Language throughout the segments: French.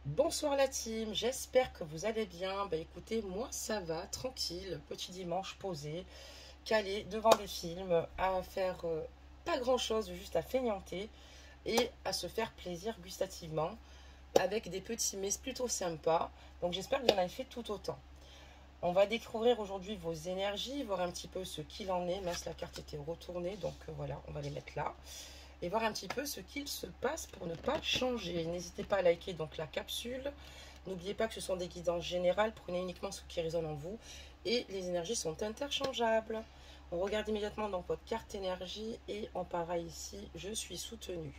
Bonsoir la team, j'espère que vous allez bien. Bah écoutez, moi ça va, tranquille, petit dimanche posé, calé devant des films, à faire pas grand chose, juste à feignanter et à se faire plaisir gustativement avec des petits mets plutôt sympas. Donc j'espère que vous en avez fait tout autant. On va découvrir aujourd'hui vos énergies, voir un petit peu ce qu'il en est, même si la carte était retournée, donc voilà, on va les mettre là et voir un petit peu ce qu'il se passe pour ne pas changer. N'hésitez pas à liker donc la capsule. N'oubliez pas que ce sont des guidances générales, prenez uniquement ce qui résonne en vous et les énergies sont interchangeables. On regarde immédiatement donc votre carte énergie et on parlera ici, je suis soutenu.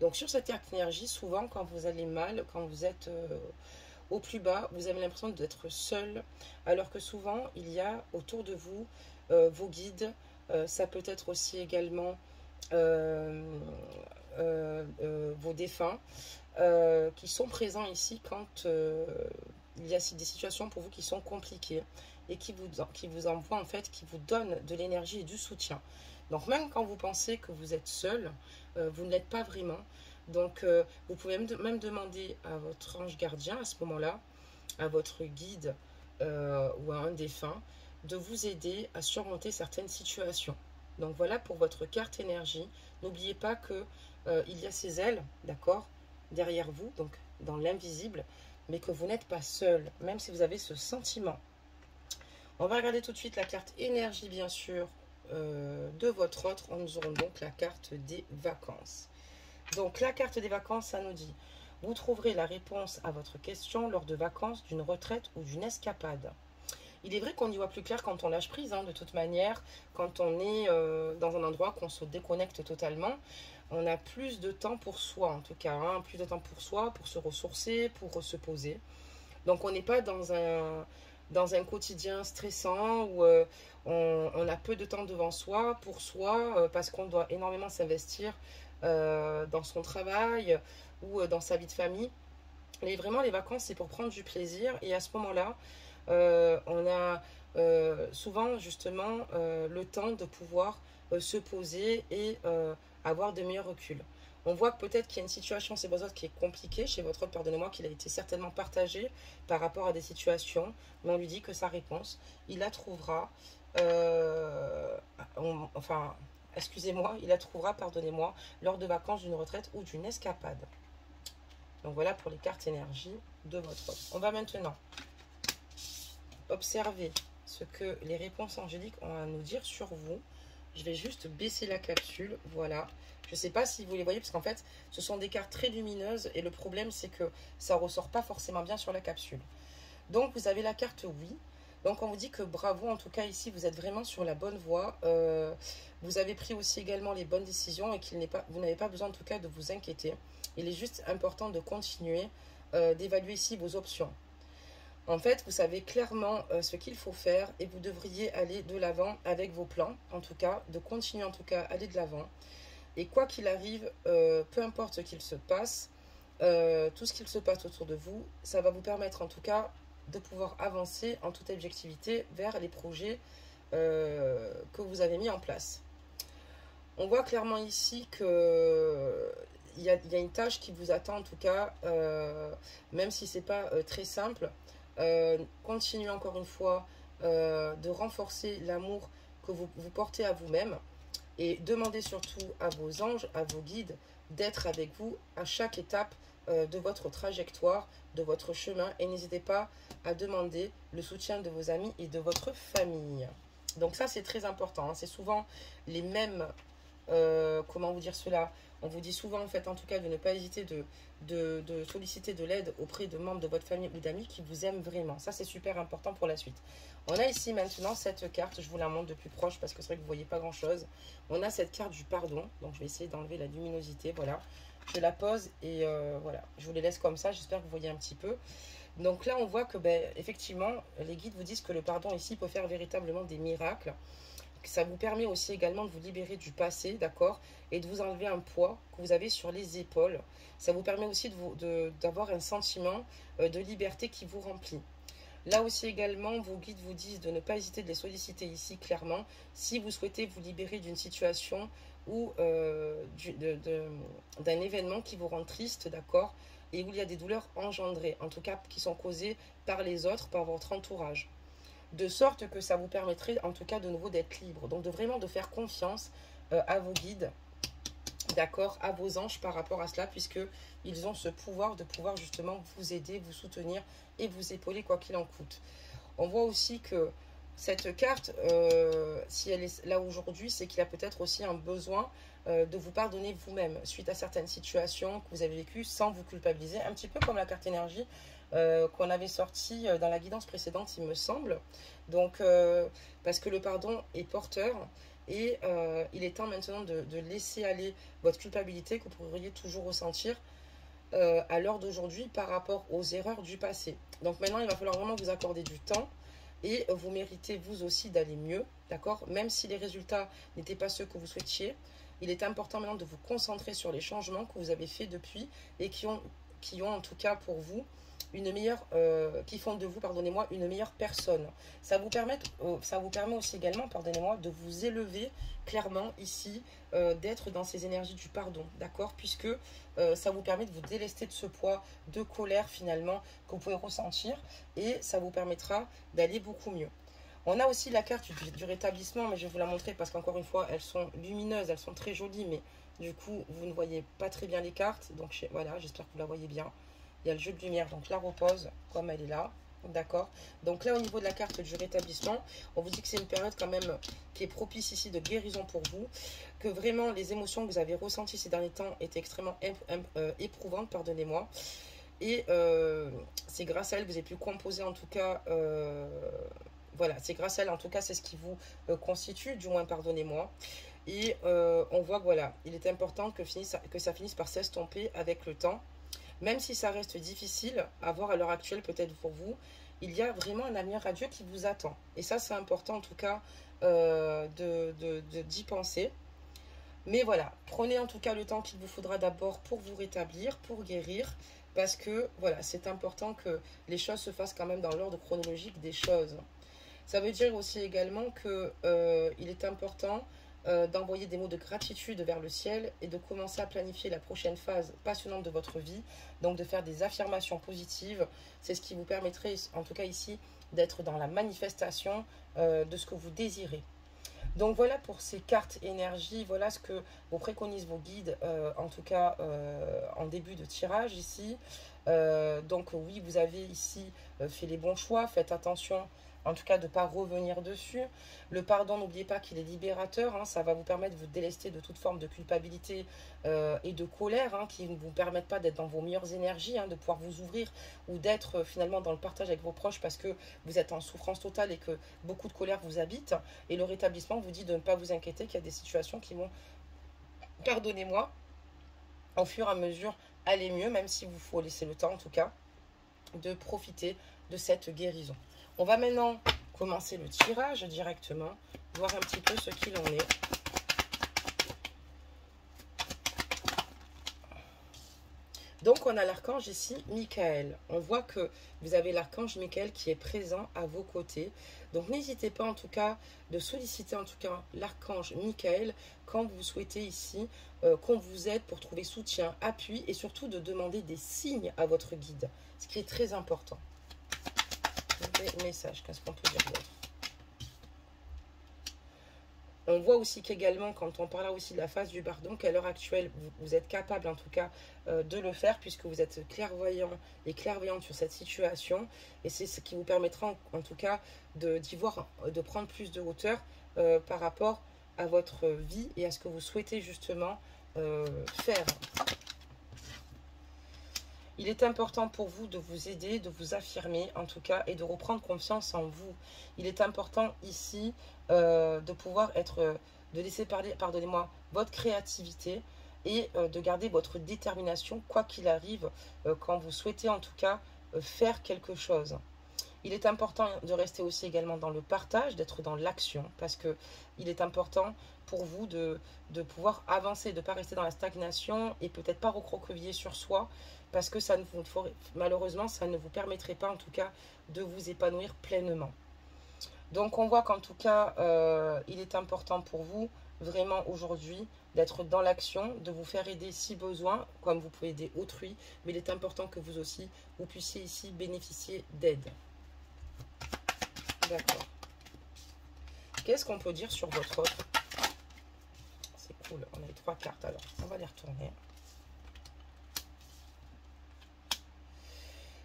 Donc sur cette carte énergie, souvent quand vous allez mal, quand vous êtes au plus bas, vous avez l'impression d'être seul, alors que souvent il y a autour de vous vos guides, ça peut être aussi également euh, vos défunts qui sont présents ici quand il y a des situations pour vous qui sont compliquées et qui vous envoient en fait, qui vous donnent de l'énergie et du soutien. Donc même quand vous pensez que vous êtes seul, vous ne l'êtes pas vraiment. Donc vous pouvez même demander à votre ange gardien à ce moment-là, à votre guide ou à un défunt, de vous aider à surmonter certaines situations. Donc voilà pour votre carte énergie. N'oubliez pas que il y a ces ailes, d'accord, derrière vous, donc dans l'invisible, mais que vous n'êtes pas seul, même si vous avez ce sentiment. On va regarder tout de suite la carte énergie, bien sûr, de votre autre. Nous aurons donc la carte des vacances. Donc la carte des vacances, ça nous dit, vous trouverez la réponse à votre question lors de vacances, d'une retraite ou d'une escapade. Il est vrai qu'on y voit plus clair quand on lâche prise, hein, de toute manière, quand on est dans un endroit qu'on se déconnecte totalement, on a plus de temps pour soi, en tout cas, hein, plus de temps pour soi, pour se ressourcer, pour se poser. Donc on n'est pas dans un quotidien stressant où on a peu de temps devant soi, pour soi, parce qu'on doit énormément s'investir dans son travail ou dans sa vie de famille. Mais vraiment, les vacances, c'est pour prendre du plaisir. Et à ce moment-là, on a souvent justement le temps de pouvoir se poser et avoir de meilleurs reculs. On voit que peut-être qu'il y a une situation chez votre autre qui est compliquée, chez votre autre, pardonnez-moi, qu'il a été certainement partagé par rapport à des situations, mais on lui dit que sa réponse, il la trouvera, enfin, excusez-moi, il la trouvera, pardonnez-moi, lors de vacances, d'une retraite ou d'une escapade. Donc voilà pour les cartes énergie de votre autre. On va maintenant observer ce que les réponses angéliques ont à nous dire sur vous. Je vais juste baisser la capsule, voilà. Je ne sais pas si vous les voyez, parce qu'en fait, ce sont des cartes très lumineuses, et le problème, c'est que ça ne ressort pas forcément bien sur la capsule. Donc, vous avez la carte oui. Donc, on vous dit que bravo, en tout cas, ici, vous êtes vraiment sur la bonne voie. Vous avez pris aussi également les bonnes décisions, et vous n'avez pas besoin, en tout cas, de vous inquiéter. Il est juste important de continuer d'évaluer ici vos options. En fait, vous savez clairement ce qu'il faut faire et vous devriez aller de l'avant avec vos plans, en tout cas, de continuer en tout cas à aller de l'avant. Et quoi qu'il arrive, peu importe ce qu'il se passe, tout ce qu'il se passe autour de vous, ça va vous permettre en tout cas de pouvoir avancer en toute objectivité vers les projets que vous avez mis en place. On voit clairement ici que il y a une tâche qui vous attend en tout cas, même si c'est pas très simple. Continuez encore une fois de renforcer l'amour que vous portez à vous-même et demandez surtout à vos anges, à vos guides d'être avec vous à chaque étape de votre trajectoire, de votre chemin et n'hésitez pas à demander le soutien de vos amis et de votre famille. Donc ça c'est très important, hein. C'est souvent les mêmes comment vous dire cela. On vous dit souvent, en fait, en tout cas, de ne pas hésiter de solliciter de l'aide auprès de membres de votre famille ou d'amis qui vous aiment vraiment. Ça, c'est super important pour la suite. On a ici maintenant cette carte, je vous la montre de plus proche parce que c'est vrai que vous ne voyez pas grand-chose. On a cette carte du pardon, donc je vais essayer d'enlever la luminosité, voilà. Je la pose et voilà, je vous les laisse comme ça, j'espère que vous voyez un petit peu. Donc là, on voit que, ben, effectivement, les guides vous disent que le pardon ici peut faire véritablement des miracles. Ça vous permet aussi également de vous libérer du passé, d'accord, et de vous enlever un poids que vous avez sur les épaules. Ça vous permet aussi d'avoir un sentiment de liberté qui vous remplit. Là aussi également, vos guides vous disent de ne pas hésiter de les solliciter ici clairement si vous souhaitez vous libérer d'une situation ou d'un événement qui vous rend triste, d'accord. et où il y a des douleurs engendrées, en tout cas qui sont causées par les autres, par votre entourage. De sorte que ça vous permettrait en tout cas de nouveau d'être libre. Donc de vraiment de faire confiance à vos guides, d'accord, à vos anges par rapport à cela, puisque ils ont ce pouvoir de pouvoir justement vous aider, vous soutenir et vous épauler quoi qu'il en coûte. On voit aussi que cette carte, si elle est là aujourd'hui, c'est qu'il y a peut-être aussi un besoin de vous pardonner vous-même suite à certaines situations que vous avez vécues sans vous culpabiliser, un petit peu comme la carte énergie qu'on avait sortie dans la guidance précédente, il me semble. Donc, parce que le pardon est porteur et il est temps maintenant de laisser aller votre culpabilité que vous pourriez toujours ressentir à l'heure d'aujourd'hui par rapport aux erreurs du passé. Donc maintenant, il va falloir vraiment vous accorder du temps et vous méritez vous aussi d'aller mieux, d'accord? Même si les résultats n'étaient pas ceux que vous souhaitiez, il est important maintenant de vous concentrer sur les changements que vous avez faits depuis et qui ont en tout cas pour vous une meilleure, qui font de vous, pardonnez-moi, une meilleure personne. Ça vous permet aussi également, pardonnez-moi, de vous élever clairement ici, d'être dans ces énergies du pardon, d'accord? Puisque ça vous permet de vous délester de ce poids de colère finalement que vous pouvez ressentir et ça vous permettra d'aller beaucoup mieux. On a aussi la carte du rétablissement, mais je vais vous la montrer parce qu'encore une fois, elles sont lumineuses, elles sont très jolies, mais du coup, vous ne voyez pas très bien les cartes. Donc voilà, j'espère que vous la voyez bien. Il y a le jeu de lumière, donc la repose, comme elle est là. D'accord. Donc là, au niveau de la carte du rétablissement, on vous dit que c'est une période quand même qui est propice ici de guérison pour vous. Que vraiment, les émotions que vous avez ressenties ces derniers temps étaient extrêmement éprouvantes, pardonnez-moi. Et c'est grâce à elle que vous avez pu composer en tout cas... voilà, c'est grâce à elle, en tout cas, c'est ce qui vous constitue, du moins, pardonnez-moi. Et on voit que voilà, il est important que ça finisse par s'estomper avec le temps. Même si ça reste difficile à voir à l'heure actuelle, peut-être pour vous, il y a vraiment un avenir radieux qui vous attend. Et ça, c'est important en tout cas d'y penser. Mais voilà, prenez en tout cas le temps qu'il vous faudra d'abord pour vous rétablir, pour guérir. Parce que voilà, c'est important que les choses se fassent quand même dans l'ordre chronologique des choses. Ça veut dire aussi également que il est important d'envoyer des mots de gratitude vers le ciel et de commencer à planifier la prochaine phase passionnante de votre vie. Donc de faire des affirmations positives. C'est ce qui vous permettrait, en tout cas ici, d'être dans la manifestation de ce que vous désirez. Donc voilà pour ces cartes énergie, voilà ce que vous préconisent vos guides, en tout cas en début de tirage ici. Donc oui, vous avez ici fait les bons choix, faites attention en tout cas de ne pas revenir dessus. Le pardon, n'oubliez pas qu'il est libérateur, hein, ça va vous permettre de vous délester de toute forme de culpabilité et de colère, hein, qui ne vous permettent pas d'être dans vos meilleures énergies, hein, de pouvoir vous ouvrir ou d'être finalement dans le partage avec vos proches parce que vous êtes en souffrance totale et que beaucoup de colère vous habite. Et le rétablissement vous dit de ne pas vous inquiéter, qu'il y a des situations qui vont, pardonnez-moi, au fur et à mesure aller mieux, même si vous faut laisser le temps en tout cas de profiter de cette guérison. On va maintenant commencer le tirage directement, voir un petit peu ce qu'il en est. Donc on a l'archange ici, Michael. On voit que vous avez l'archange Michael qui est présent à vos côtés. Donc n'hésitez pas en tout cas de solliciter en tout cas l'archange Michael quand vous souhaitez ici qu'on vous aide pour trouver soutien, appui et surtout de demander des signes à votre guide, ce qui est très important. Message, qu'est-ce qu'on peut dire d'autre? On voit aussi qu'également, quand on parle aussi de la phase du pardon, qu'à l'heure actuelle, vous êtes capable en tout cas de le faire puisque vous êtes clairvoyant et clairvoyante sur cette situation. Et c'est ce qui vous permettra en tout cas d'y voir, de prendre plus de hauteur par rapport à votre vie et à ce que vous souhaitez justement faire. Il est important pour vous de vous aider, de vous affirmer en tout cas et de reprendre confiance en vous. Il est important ici de pouvoir de laisser parler, pardonnez-moi, votre créativité et de garder votre détermination quoi qu'il arrive quand vous souhaitez en tout cas faire quelque chose. Il est important de rester aussi également dans le partage, d'être dans l'action, parce que il est important pour vous de pouvoir avancer, de ne pas rester dans la stagnation et peut-être pas recroqueviller sur soi, parce que ça ne vous, malheureusement, ça ne vous permettrait pas en tout cas de vous épanouir pleinement. Donc on voit qu'en tout cas, il est important pour vous, vraiment aujourd'hui, d'être dans l'action, de vous faire aider si besoin, comme vous pouvez aider autrui, mais il est important que vous aussi, vous puissiez ici bénéficier d'aide. D'accord. Qu'est-ce qu'on peut dire sur votre autre? C'est cool, on a les 3 cartes, alors on va les retourner.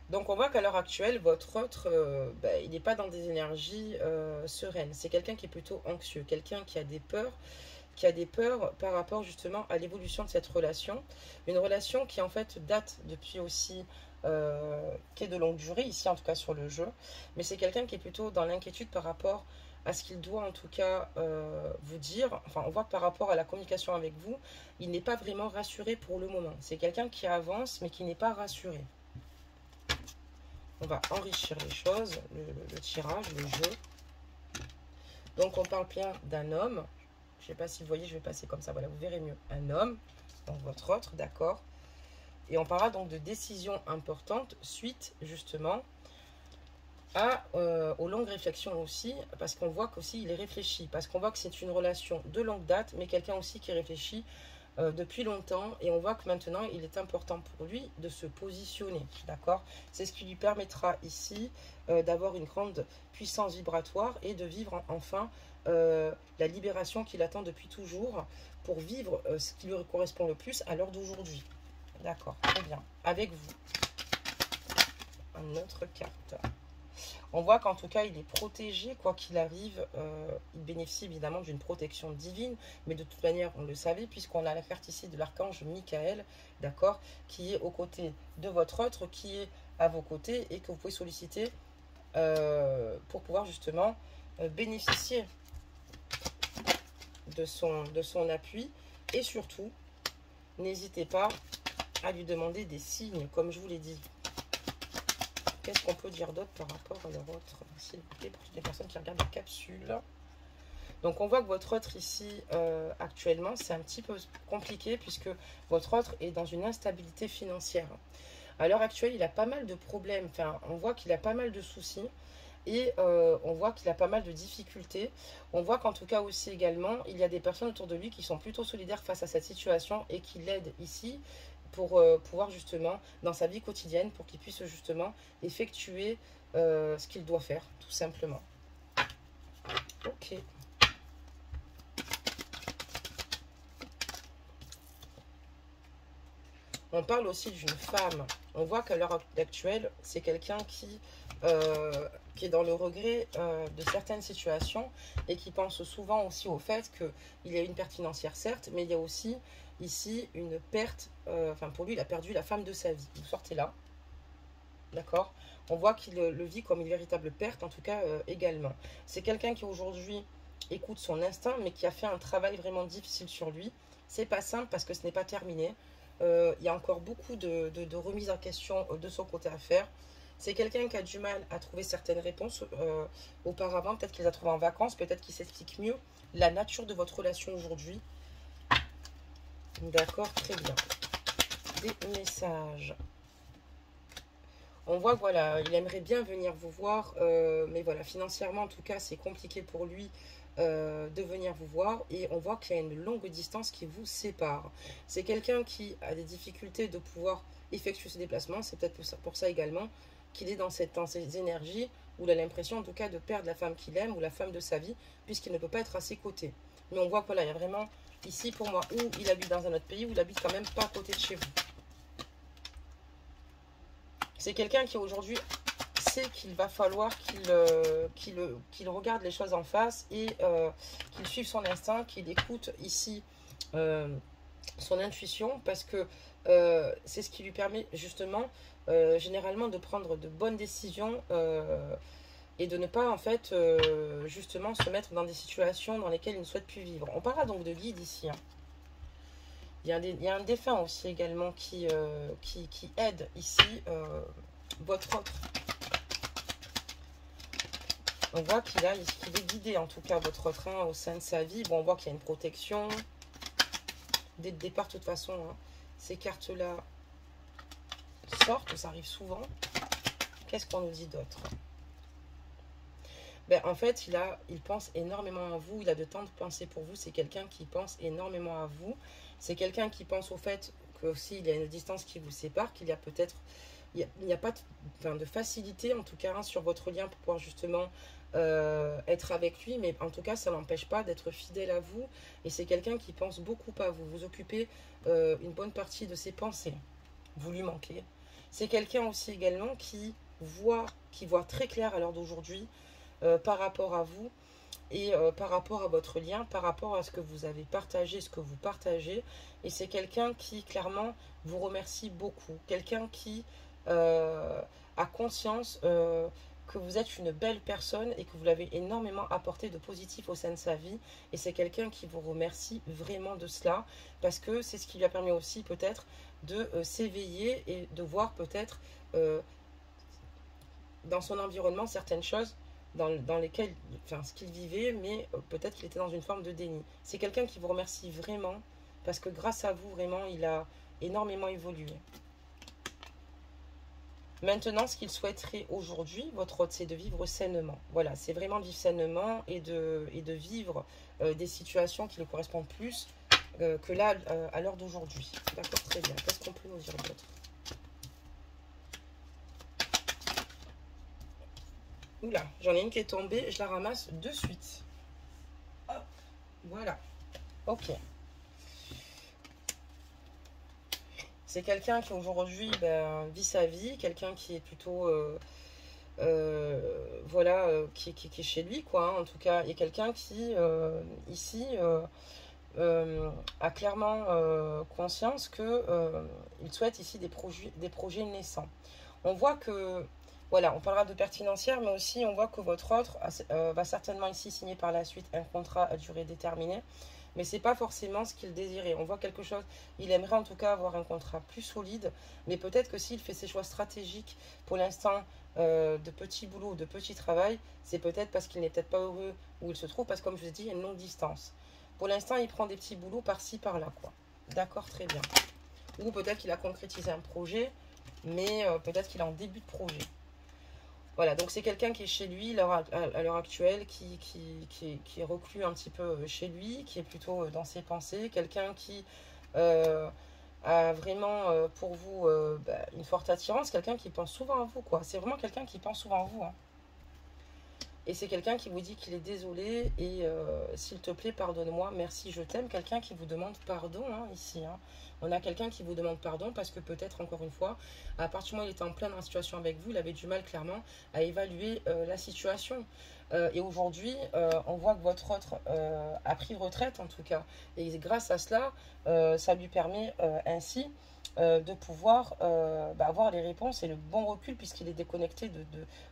Donc on voit qu'à l'heure actuelle, votre autre, il n'est pas dans des énergies sereines. C'est quelqu'un qui est plutôt anxieux, quelqu'un qui a des peurs par rapport justement à l'évolution de cette relation. Une relation qui en fait date depuis aussi, qui est de longue durée, ici en tout cas sur le jeu. Mais c'est quelqu'un qui est plutôt dans l'inquiétude par rapport à ce qu'il doit en tout cas vous dire. Enfin, on voit que par rapport à la communication avec vous, il n'est pas vraiment rassuré pour le moment. C'est quelqu'un qui avance mais qui n'est pas rassuré. On va enrichir les choses, le tirage, le jeu. Donc on parle bien d'un homme. Je ne sais pas si vous voyez, je vais passer comme ça. Voilà, vous verrez mieux. Un homme, donc votre autre, d'accord. Et on parlera donc de décisions importantes suite justement aux longues réflexions aussi. Parce qu'on voit qu'aussi il est réfléchi. Parce qu'on voit que c'est une relation de longue date, mais quelqu'un aussi qui réfléchit depuis longtemps, et on voit que maintenant il est important pour lui de se positionner, d'accord. C'est ce qui lui permettra ici d'avoir une grande puissance vibratoire et de vivre enfin la libération qu'il attend depuis toujours pour vivre ce qui lui correspond le plus à l'heure d'aujourd'hui, d'accord. Très bien, avec vous une autre carte. On voit qu'en tout cas, il est protégé, quoi qu'il arrive. Il bénéficie évidemment d'une protection divine, mais de toute manière, on le savait, puisqu'on a la carte ici de l'archange Michael, d'accord, qui est aux côtés de votre autre, qui est à vos côtés, et que vous pouvez solliciter pour pouvoir justement bénéficier de son appui. Et surtout, n'hésitez pas à lui demander des signes, comme je vous l'ai dit. Qu'est-ce qu'on peut dire d'autre par rapport à leur autre, s'il vous plaît, pour toutes les personnes qui regardent la capsule. Donc on voit que votre autre ici, actuellement, c'est un petit peu compliqué puisque votre autre est dans une instabilité financière. À l'heure actuelle, il a pas mal de problèmes, enfin, on voit qu'il a pas mal de soucis et on voit qu'il a pas mal de difficultés. On voit qu'en tout cas aussi également, il y a des personnes autour de lui qui sont plutôt solidaires face à cette situation et qui l'aident ici pour pouvoir justement, dans sa vie quotidienne, pour qu'il puisse justement effectuer ce qu'il doit faire, tout simplement. Ok. On parle aussi d'une femme. On voit qu'à l'heure actuelle, c'est quelqu'un qui est dans le regret de certaines situations et qui pense souvent aussi au fait qu'il y a une perte financière, certes, mais il y a aussi ici une perte, enfin pour lui, il a perdu la femme de sa vie. Vous sortez là, d'accord. On voit qu'il le vit comme une véritable perte, en tout cas également. C'est quelqu'un qui aujourd'hui écoute son instinct, mais qui a fait un travail vraiment difficile sur lui. C'est pas simple parce que ce n'est pas terminé. Il y a encore beaucoup de remises en question de son côté à faire. C'est quelqu'un qui a du mal à trouver certaines réponses auparavant. Peut-être qu'il les a trouvées en vacances, peut-être qu'il s'explique mieux la nature de votre relation aujourd'hui. D'accord, très bien. Des messages. On voit que voilà, il aimerait bien venir vous voir, mais voilà, financièrement en tout cas, c'est compliqué pour lui de venir vous voir. Et on voit qu'il y a une longue distance qui vous sépare. C'est quelqu'un qui a des difficultés de pouvoir effectuer ce déplacement. C'est peut-être pour ça également qu'il est dans ces énergies où il a l'impression en tout cas de perdre la femme qu'il aime ou la femme de sa vie, puisqu'il ne peut pas être à ses côtés. Mais on voit que voilà, il y a vraiment ici pour moi où il habite dans un autre pays, où il habite quand même pas à côté de chez vous. C'est quelqu'un qui aujourd'hui sait qu'il va falloir qu'il regarde les choses en face et qu'il suive son instinct, qu'il écoute ici son intuition, parce que c'est ce qui lui permet justement généralement de prendre de bonnes décisions et de ne pas en fait justement se mettre dans des situations dans lesquelles il ne souhaite plus vivre. On parlera donc de guide ici, hein. Il y a un défunt aussi également qui aide ici votre autre. On voit qu'il est guidé en tout cas votre autre au sein de sa vie. Bon, on voit qu'il y a une protection. Dès le départ, de toute façon, hein, ces cartes-là sortent, ça arrive souvent. Qu'est-ce qu'on nous dit d'autre? Ben, en fait, il pense énormément à vous, il a de temps de pensée pour vous, c'est quelqu'un qui pense énormément à vous, c'est quelqu'un qui pense au fait que aussi il y a une distance qui vous sépare, qu'il y a peut-être, il n'y a pas de, enfin, de facilité en tout cas hein, sur votre lien pour pouvoir justement être avec lui, mais en tout cas ça n'empêche pas d'être fidèle à vous, et c'est quelqu'un qui pense beaucoup à vous, vous occupez une bonne partie de ses pensées, vous lui manquez. C'est quelqu'un aussi également qui voit très clair à l'heure d'aujourd'hui par rapport à vous et par rapport à votre lien, par rapport à ce que vous avez partagé, ce que vous partagez. Et c'est quelqu'un qui clairement vous remercie beaucoup. Quelqu'un qui a conscience que vous êtes une belle personne et que vous l'avez énormément apporté de positif au sein de sa vie. Et c'est quelqu'un qui vous remercie vraiment de cela, parce que c'est ce qui lui a permis aussi peut-être de s'éveiller et de voir peut-être dans son environnement certaines choses dans lesquelles, enfin, ce qu'il vivait, mais peut-être qu'il était dans une forme de déni. C'est quelqu'un qui vous remercie vraiment, parce que grâce à vous, vraiment, il a énormément évolué. Maintenant, ce qu'il souhaiterait aujourd'hui, votre hôte, c'est de vivre sainement. Voilà, c'est vraiment vivre sainement et de vivre des situations qui le correspondent plus que là, à l'heure d'aujourd'hui. D'accord, très bien. Qu'est-ce qu'on peut nous dire d'autre? Oula, j'en ai une qui est tombée, je la ramasse de suite. Hop, voilà. Ok. C'est quelqu'un qui aujourd'hui vit sa vie, quelqu'un qui est plutôt, voilà, qui est chez lui, quoi. Hein. En tout cas, il y a quelqu'un qui, ici, a clairement conscience que il souhaite ici des projets naissants. On voit que, voilà, on parlera de pertinentière, mais aussi on voit que votre autre va certainement ici signer par la suite un contrat à durée déterminée, mais c'est pas forcément ce qu'il désirait. On voit quelque chose, il aimerait en tout cas avoir un contrat plus solide, mais peut-être que s'il fait ses choix stratégiques pour l'instant de petits boulots, de petits travail, c'est peut-être parce qu'il n'est peut-être pas heureux où il se trouve, parce que comme je vous ai dit, il y a une longue distance. Pour l'instant, il prend des petits boulots par-ci, par-là, quoi. D'accord, très bien. Ou peut-être qu'il a concrétisé un projet, mais peut-être qu'il est en début de projet. Voilà, donc c'est quelqu'un qui est chez lui à l'heure actuelle, qui est reclus un petit peu chez lui, qui est plutôt dans ses pensées, quelqu'un qui a vraiment pour vous une forte attirance, quelqu'un qui pense souvent à vous, quoi. C'est vraiment quelqu'un qui pense souvent à vous, hein. Et c'est quelqu'un qui vous dit qu'il est désolé et s'il te plaît, pardonne-moi, merci, je t'aime. Quelqu'un qui vous demande pardon hein, ici. Hein. On a quelqu'un qui vous demande pardon parce que peut-être, encore une fois, à partir du moment où il était en pleine situation avec vous, il avait du mal clairement à évaluer la situation. Et aujourd'hui, on voit que votre autre a pris retraite en tout cas. Et grâce à cela, ça lui permet ainsi de pouvoir avoir les réponses et le bon recul puisqu'il est déconnecté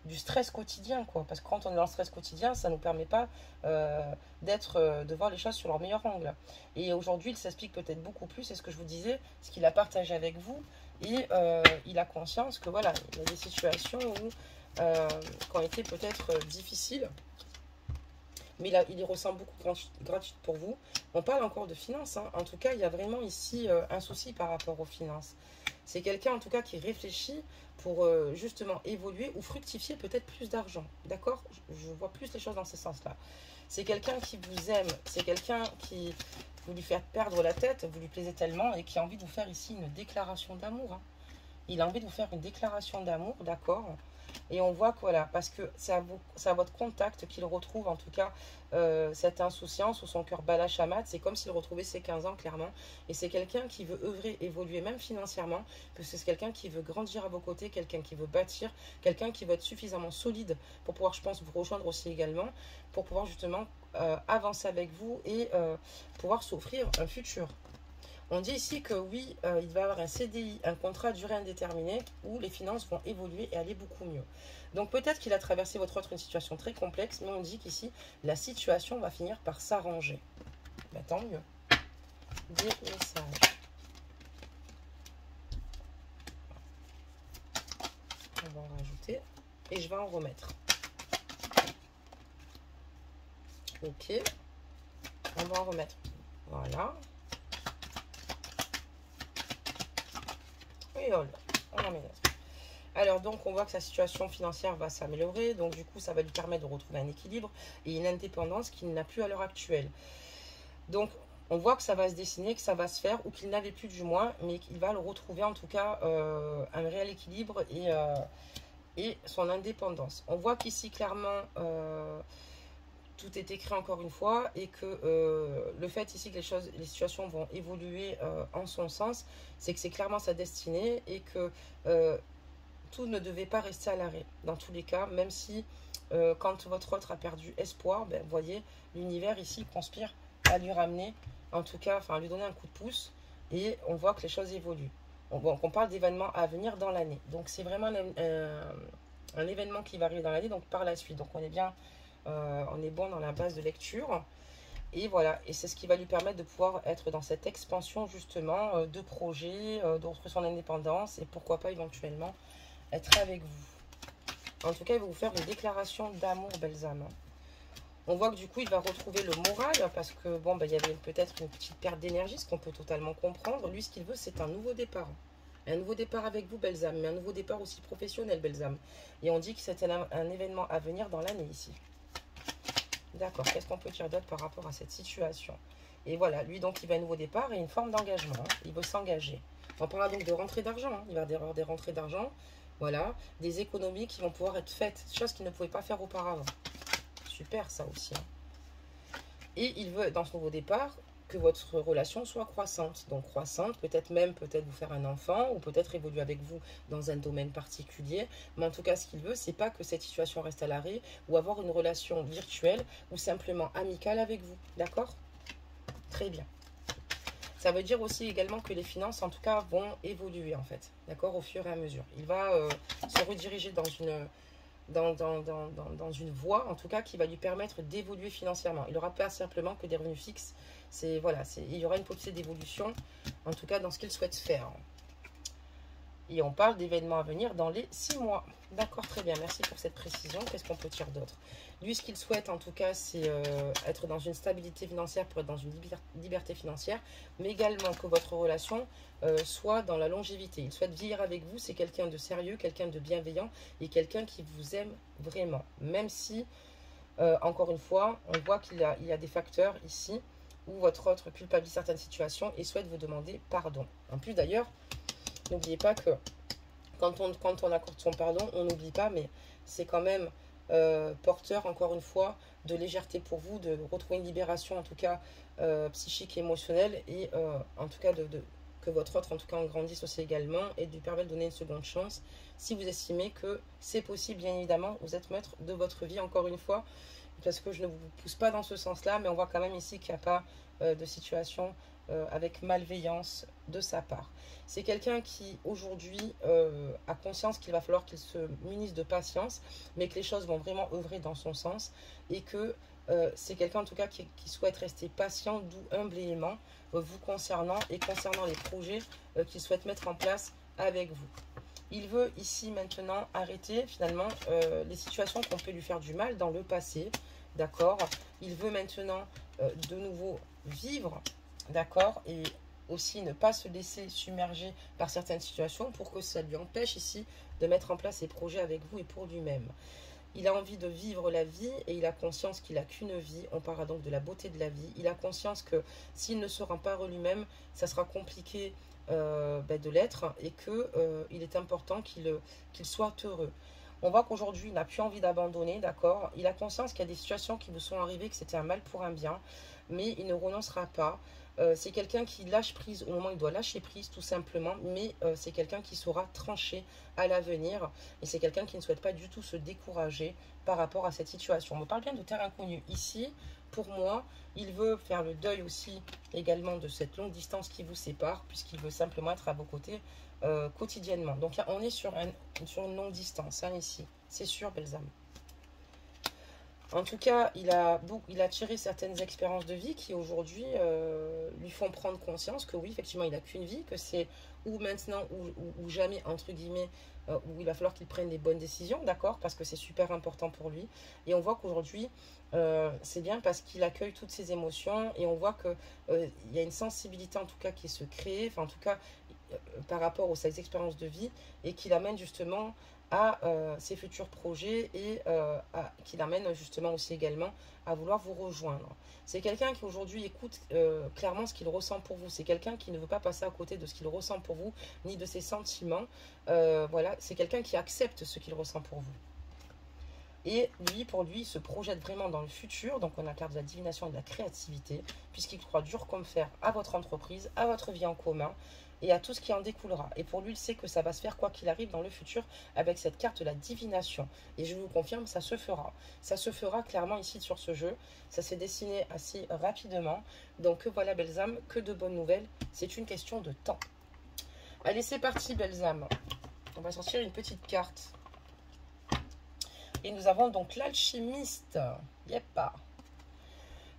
du stress quotidien, quoi. Parce que quand on est dans le stress quotidien, ça ne nous permet pas de voir les choses sur leur meilleur angle. Et aujourd'hui, il s'explique peut-être beaucoup plus, c'est ce que je vous disais, ce qu'il a partagé avec vous. Et il a conscience que voilà, il y a des situations qui ont été peut-être difficiles. Mais il y ressent beaucoup de gratitude pour vous. On parle encore de finances. Hein. En tout cas, il y a vraiment ici un souci par rapport aux finances. C'est quelqu'un, en tout cas, qui réfléchit pour justement évoluer ou fructifier peut-être plus d'argent. D'accord? Je vois plus les choses dans ce sens-là. C'est quelqu'un qui vous aime. C'est quelqu'un qui vous lui fait perdre la tête. Vous lui plaisez tellement et qui a envie de vous faire ici une déclaration d'amour. Hein. Il a envie de vous faire une déclaration d'amour, d'accord? Et on voit que voilà, parce que c'est à votre contact qu'il retrouve en tout cas cette insouciance où son cœur bat la chamade. C'est comme s'il retrouvait ses 15 ans clairement. Et c'est quelqu'un qui veut œuvrer, évoluer même financièrement, parce que c'est quelqu'un qui veut grandir à vos côtés, quelqu'un qui veut bâtir, quelqu'un qui veut être suffisamment solide pour pouvoir, je pense, vous rejoindre aussi également, pour pouvoir justement avancer avec vous et pouvoir s'offrir un futur. On dit ici que oui, il va y avoir un CDI, un contrat à durée indéterminée, où les finances vont évoluer et aller beaucoup mieux. Donc peut-être qu'il a traversé votre autre une situation très complexe, mais on dit qu'ici, la situation va finir par s'arranger. Ben, tant mieux. Des messages. On va en rajouter. Et je vais en remettre. Ok. On va en remettre. Voilà. Et on en met notre. Alors donc on voit que sa situation financière va s'améliorer, donc du coup ça va lui permettre de retrouver un équilibre et une indépendance qu'il n'a plus à l'heure actuelle. Donc on voit que ça va se dessiner, que ça va se faire, ou qu'il n'avait plus du moins, mais qu'il va le retrouver en tout cas un réel équilibre et son indépendance. On voit qu'ici clairement tout est écrit encore une fois et que le fait ici que les situations vont évoluer en son sens, c'est que c'est clairement sa destinée et que tout ne devait pas rester à l'arrêt. Dans tous les cas, même si quand votre autre a perdu espoir, ben, vous voyez, l'univers ici conspire à lui ramener, en tout cas, enfin à lui donner un coup de pouce et on voit que les choses évoluent. On parle d'événements à venir dans l'année. Donc c'est vraiment un événement qui va arriver dans l'année, donc par la suite. Donc on est bon dans la base de lecture. Et voilà, et c'est ce qui va lui permettre de pouvoir être dans cette expansion justement de projet, de retrouver son indépendance et pourquoi pas éventuellement être avec vous. En tout cas, il va vous faire une déclaration d'amour, belles âmes. On voit que du coup, il va retrouver le moral parce que bon, il y avait peut-être une petite perte d'énergie, ce qu'on peut totalement comprendre. Lui, ce qu'il veut, c'est un nouveau départ. Un nouveau départ avec vous, belles âmes, mais un nouveau départ aussi professionnel, belles âmes. Et on dit que c'est un événement à venir dans l'année ici. D'accord, qu'est-ce qu'on peut dire d'autre par rapport à cette situation? Et voilà, lui donc il va à un nouveau départ et une forme d'engagement, il veut s'engager. On parlera donc de rentrée d'argent, il va y avoir des rentrées d'argent, voilà, des économies qui vont pouvoir être faites, chose qu'il ne pouvait pas faire auparavant. Super ça aussi. Et il veut dans ce nouveau départ que votre relation soit croissante. Donc croissante, peut-être vous faire un enfant ou peut-être évoluer avec vous dans un domaine particulier. Mais en tout cas, ce qu'il veut, c'est pas que cette situation reste à l'arrêt ou avoir une relation virtuelle ou simplement amicale avec vous. D'accord? Très bien. Ça veut dire aussi également que les finances, en tout cas, vont évoluer en fait. D'accord? Au fur et à mesure. Il va se rediriger dans une voie, en tout cas, qui va lui permettre d'évoluer financièrement. Il n'aura pas simplement que des revenus fixes. Il y aura une possibilité d'évolution, en tout cas, dans ce qu'il souhaite faire. Et on parle d'événements à venir dans les 6 mois. D'accord, très bien, merci pour cette précision. Qu'est-ce qu'on peut dire d'autre? Lui, ce qu'il souhaite, en tout cas, c'est être dans une stabilité financière pour être dans une liberté financière, mais également que votre relation soit dans la longévité. Il souhaite vivre avec vous, c'est quelqu'un de sérieux, quelqu'un de bienveillant et quelqu'un qui vous aime vraiment. Même si, encore une fois, on voit qu'il y a des facteurs ici où votre autre culpabilise certaines situations et souhaite vous demander pardon. En plus, d'ailleurs, n'oubliez pas que quand on accorde son pardon, on n'oublie pas, mais c'est quand même porteur, encore une fois, de légèreté pour vous, de retrouver une libération, en tout cas, psychique et émotionnelle, et en tout cas, que votre autre, en tout cas, en grandisse aussi également, et de lui permettre de donner une seconde chance, si vous estimez que c'est possible, bien évidemment, vous êtes maître de votre vie, encore une fois, parce que je ne vous pousse pas dans ce sens-là, mais on voit quand même ici qu'il n'y a pas de situation avec malveillance de sa part. C'est quelqu'un qui aujourd'hui a conscience qu'il va falloir qu'il se munisse de patience, mais que les choses vont vraiment œuvrer dans son sens et que c'est quelqu'un en tout cas qui souhaite rester patient, doux, humble et aimant vous concernant et concernant les projets qu'il souhaite mettre en place avec vous. Il veut ici maintenant arrêter finalement les situations qu'on peut lui faire du mal dans le passé, d'accord? Il veut maintenant de nouveau vivre, d'accord? Et aussi ne pas se laisser submerger par certaines situations pour que ça lui empêche ici de mettre en place ses projets avec vous et pour lui-même. Il a envie de vivre la vie et il a conscience qu'il n'a qu'une vie. On parlera donc de la beauté de la vie. Il a conscience que s'il ne se rend pas heureux lui-même, ça sera compliqué de l'être et qu'il est important qu'il soit heureux. On voit qu'aujourd'hui, il n'a plus envie d'abandonner, d'accord? Il a conscience qu'il y a des situations qui vous sont arrivées, que c'était un mal pour un bien, mais il ne renoncera pas. C'est quelqu'un qui lâche prise au moment où il doit lâcher prise, tout simplement, mais c'est quelqu'un qui saura trancher à l'avenir, et c'est quelqu'un qui ne souhaite pas du tout se décourager par rapport à cette situation. On me parle bien de terre inconnue. Ici, pour moi, il veut faire le deuil aussi également de cette longue distance qui vous sépare, puisqu'il veut simplement être à vos côtés quotidiennement. Donc on est sur une longue distance, hein, ici. C'est sûr, belles âmes. En tout cas, il a tiré certaines expériences de vie qui aujourd'hui lui font prendre conscience que oui, effectivement, il n'a qu'une vie, que c'est ou maintenant ou jamais, entre guillemets, où il va falloir qu'il prenne des bonnes décisions, d'accord? Parce que c'est super important pour lui. Et on voit qu'aujourd'hui, c'est bien parce qu'il accueille toutes ses émotions et on voit qu'il y a une sensibilité en tout cas qui se crée, enfin en tout cas, par rapport aux ses expériences de vie et qui l'amène justement à ses futurs projets et qui l'amène justement aussi également à vouloir vous rejoindre. C'est quelqu'un qui aujourd'hui écoute clairement ce qu'il ressent pour vous. C'est quelqu'un qui ne veut pas passer à côté de ce qu'il ressent pour vous, ni de ses sentiments. Voilà, c'est quelqu'un qui accepte ce qu'il ressent pour vous. Et lui, pour lui, il se projette vraiment dans le futur. Donc on a la carte de la divination et de la créativité, puisqu'il croit dur comme fer à votre entreprise, à votre vie en commun et à tout ce qui en découlera. Et pour lui, il sait que ça va se faire quoi qu'il arrive dans le futur avec cette carte de la divination. Et je vous confirme, ça se fera. Ça se fera clairement ici sur ce jeu. Ça s'est dessiné assez rapidement. Donc voilà, belles âmes, que de bonnes nouvelles. C'est une question de temps. Allez, c'est parti, belles âmes. On va sortir une petite carte. Et nous avons donc l'alchimiste. Yep.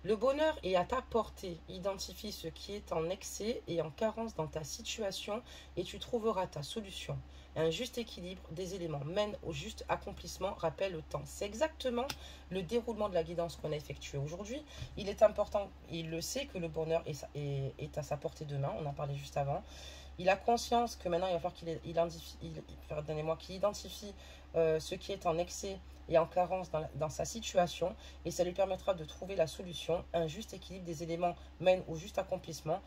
Le bonheur est à ta portée. Identifie ce qui est en excès et en carence dans ta situation et tu trouveras ta solution. Un juste équilibre des éléments mène au juste accomplissement, rappelle le temps. C'est exactement le déroulement de la guidance qu'on a effectuée aujourd'hui. Il est important, il le sait, que le bonheur est à sa portée de main. On en parlait juste avant. Il a conscience que maintenant, il va falloir qu'il identifie ce qui est en excès et en carence dans sa situation, et ça lui permettra de trouver la solution. Un juste équilibre des éléments mène au juste accomplissement,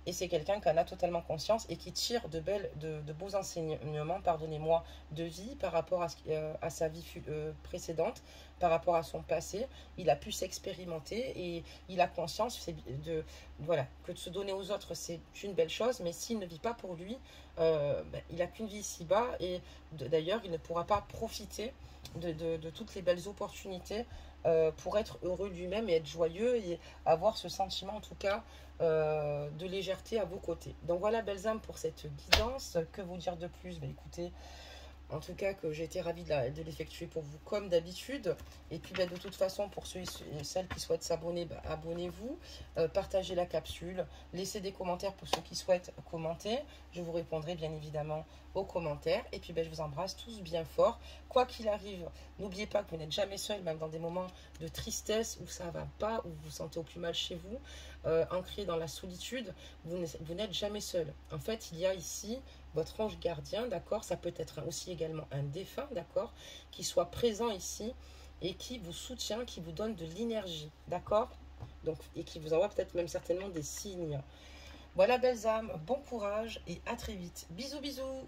et c'est quelqu'un qui en a totalement conscience et qui tire de beaux enseignements, pardonnez-moi, de vie par rapport à sa vie précédente, par rapport à son passé. Il a pu s'expérimenter et il a conscience voilà, que de se donner aux autres, c'est une belle chose, mais s'il ne vit pas pour lui, il n'a qu'une vie ici-bas, et d'ailleurs, il ne pourra pas profiter de toutes les belles opportunités pour être heureux lui-même et être joyeux et avoir ce sentiment en tout cas de légèreté à vos côtés. Donc voilà, belles âmes, pour cette guidance. Que vous dire de plus? Écoutez, en tout cas que j'ai été ravie de l'effectuer pour vous comme d'habitude. Et puis de toute façon, pour ceux et celles qui souhaitent s'abonner, abonnez-vous, partagez la capsule, laissez des commentaires pour ceux qui souhaitent commenter. Je vous répondrai bien évidemment aux commentaires. Et puis je vous embrasse tous bien fort. Quoi qu'il arrive, n'oubliez pas que vous n'êtes jamais seul, même dans des moments de tristesse où ça ne va pas, où vous vous sentez au plus mal chez vous, ancré dans la solitude, vous n'êtes jamais seul. En fait, il y a ici votre ange gardien, d'accord? Ça peut être aussi également un défunt, d'accord? Qui soit présent ici et qui vous soutient, qui vous donne de l'énergie, d'accord? Donc, et qui vous envoie peut-être même certainement des signes. Voilà, belles âmes, bon courage et à très vite. Bisous, bisous!